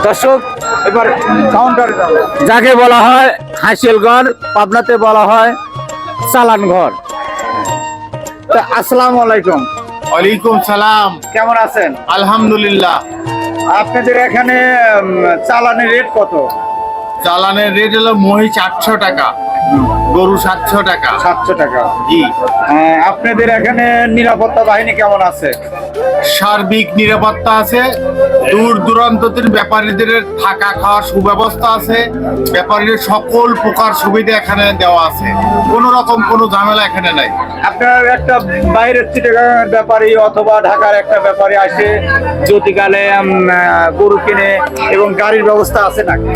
দর্শক এবার কাউন্টারে যাব, যাকে বলা হয় হাসিল ঘর, পাবনাতে বলা হয় চালান ঘর। তা আসসালামু আলাইকুম। ওয়ালাইকুম সালাম। কেমন আছেন? আলহামদুলিল্লাহ। আপনাদের এখানে চালানের রেট কত? চালানের রেট হলো মহিষ 800 টাকা, গরু 700 টাকা। 700 টাকা। জি। আপনাদের এখানে নিরাপত্তা বাহিনী কেমন আছে? সার্বিক নিরাপত্তা আছে, দূর দূরান্তের ব্যাপারীদের থাকা খাওয়ার সুব্যবস্থা আছে, ব্যাপারীদের সকল প্রকার সুবিধা এখানে দেওয়া আছে, কোনো রকম কোনো ঝামেলা এখানে নাই। আপনার একটা বাইরের চিটাগাংয়ের ব্যাপারী অথবা ঢাকার একটা ব্যাপারী আসে জ্যোতিকালে গরু কিনে এবং গাড়ির ব্যবস্থা আছে নাকি?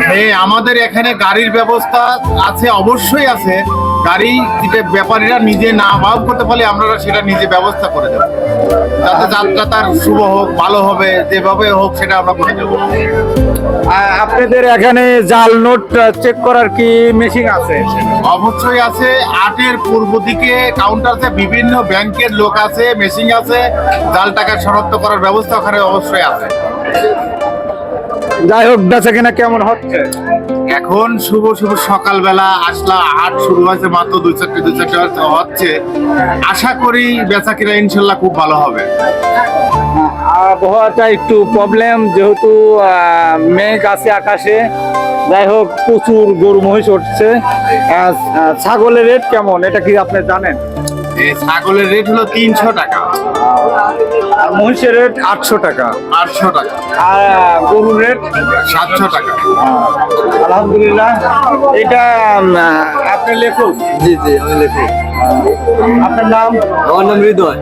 হ্যাঁ, আমাদের এখানে গাড়ির ব্যবস্থা আছে, অবশ্যই আছে। গাড়ি যেটা ব্যাপারীরা নিজে না ভাব করতে পারলে আমরা সেটা নিজে ব্যবস্থা করে দেবো, যাতে যাত্রা তার শুভ হোক, ভালো হবে, যেভাবে হোক সেটা আমরা করে দেবো। আপনাদের এখানে জাল নোট চেক করার কি মেশিন আছে? অবশ্যই আছে। 8-এর পূর্ব দিকে কাউন্টার আছে, বিভিন্ন ব্যাংকের লোক আছে, মেশিন আছে, জাল টাকা শনাক্ত করার ব্যবস্থা ওখানে অবশ্যই আছে। যাই হোক, বেচা কেনা কেমন হচ্ছে? এখন শুভ সকালবেলা আসলা, হাট শুরু হয়েছে মাত্র 2-4 হচ্ছে। আশা করি বেচা কিনা ইনশাল্লাহ খুব ভালো হবে। আবহাওয়াটা একটু প্রবলেম, যেহেতু মেঘ আছে আকাশে। যাই হোক, প্রচুর গরু মহিষ উঠছে। ছাগলের রেট কেমন এটা কি আপনি জানেন? এই ছাগলের রেট হলো 300 টাকা, আর মহিষের রেট 800 টাকা। 800 টাকা। আর গরুর রেট 700 টাকা। আলহামদুলিল্লাহ। এটা আপনি লেখক? জি জি, আমি লেখক। আপনার নাম? আমার নাম হৃদয়।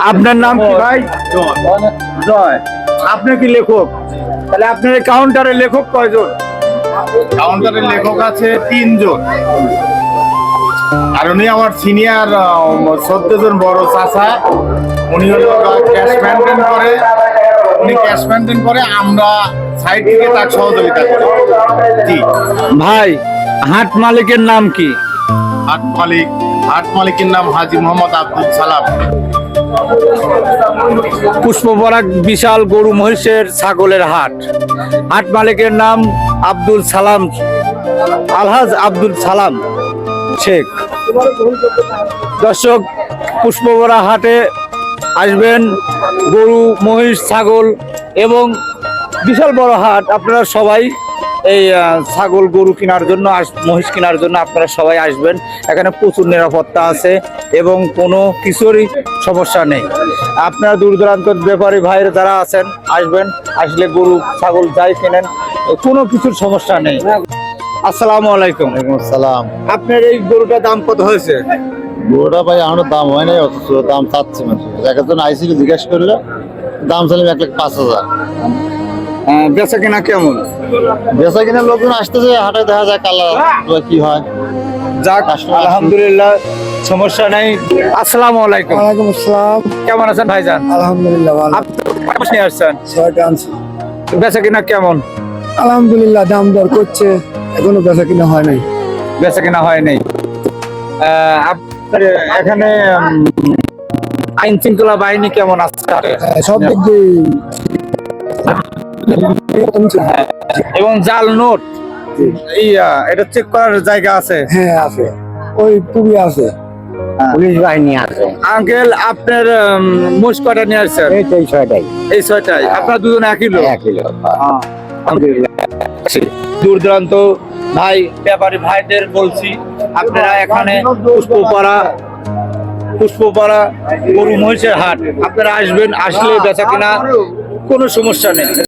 আপনার নাম কি ভাই? জয়। আপনি কি লেখক? তাহলে আপনার কাউন্টারে লেখক কয়জন? কাউন্টারের লেখক আছে 3 জন, আর উনি আমার সিনিয়র 14 জন বড় চাচা। উনি হলো ক্যাশ মেনটেন করে, আমরা সাইড থেকে তার সহযোগিতা করি। জি। ভাই, হাট মালিকের নাম কি? হাট মালিকের নাম হাজী মোহাম্মদ আব্দুল সালাম। পুষ্পবরাক বিশাল গরু মহিষের ছাগলের হাট। হাট মালিকের নাম আব্দুল সালাম, আলহাজ আব্দুল সালাম শেখ। দর্শক, পুষ্পবরা হাটে আসবেন, গরু মহিষ ছাগল এবং বিশাল বড় হাট। আপনারা সবাই এই ছাগল গরু কেনার জন্য, মহিষ কেনার জন্য আপনারা সবাই আসবেন। এখানে প্রচুর নিরাপত্তা আছে এবং কোনো কিছুরই সমস্যা নেই। আপনারা দূর দূরান্তের ব্যাপারী ভাইয়ের যারা আছেন, আসবেন, আসলে গরু ছাগল যাই কেনেন, কোনো কিছুর সমস্যা নেই। আসসালামু আলাইকুম। সালাম। আপনার এই গরুটার দাম কত হয়েছে? গরুটা ভাই এখনো দাম হয় নাই, অথচ দাম চাচ্ছে মানুষ। একজন আইসি জিজ্ঞেস করলে দাম চাইলাম 1,05,000। বেচা কেনা কেমন? বেচা কিনা লোকজন আসতেছে হাটে, দেখা যায় কালা কি হয়। যাক, আলহামদুলিল্লাহ, সমস্যা নাই। আসসালামু আলাইকুম। ওয়ালাইকুম আসসালাম। কেমন আছেন ভাইজান? আলহামদুলিল্লাহ ভালো। আপনি কয় মাস নিয়ে আসছেন? 6টা আনছি। বেচা কিনা কেমন? আলহামদুলিল্লাহ, দাম দর করছে, এখনো বেচা কিনা হয় নাই। বেচা কিনা হয় নাই। আপনার এখানে আইন শৃঙ্খলা বাহিনী কেমন আছে? সব দিক দিয়ে এবং জাল নোট এটা চেক করার জায়গা আছে? হ্যাঁ আছে, ওই পুবি আছে, পুলিশ বাহিনী আছে। আঙ্কেল, আপনার মোষ কটা নিয়ে আসছেন? এই 6টাই। এই 6টাই। আপনার দুজন একই লোক? একই লোক। আলহামদুলিল্লাহ। দূর দূরান্ত ভাই ব্যাপারী ভাইদের বলছি, আপনারা এখানে পুষ্পপাড়া গরু মহিষের হাট আপনারা আসবেন, আসলে বেচা কিনা কোনো সমস্যা নেই।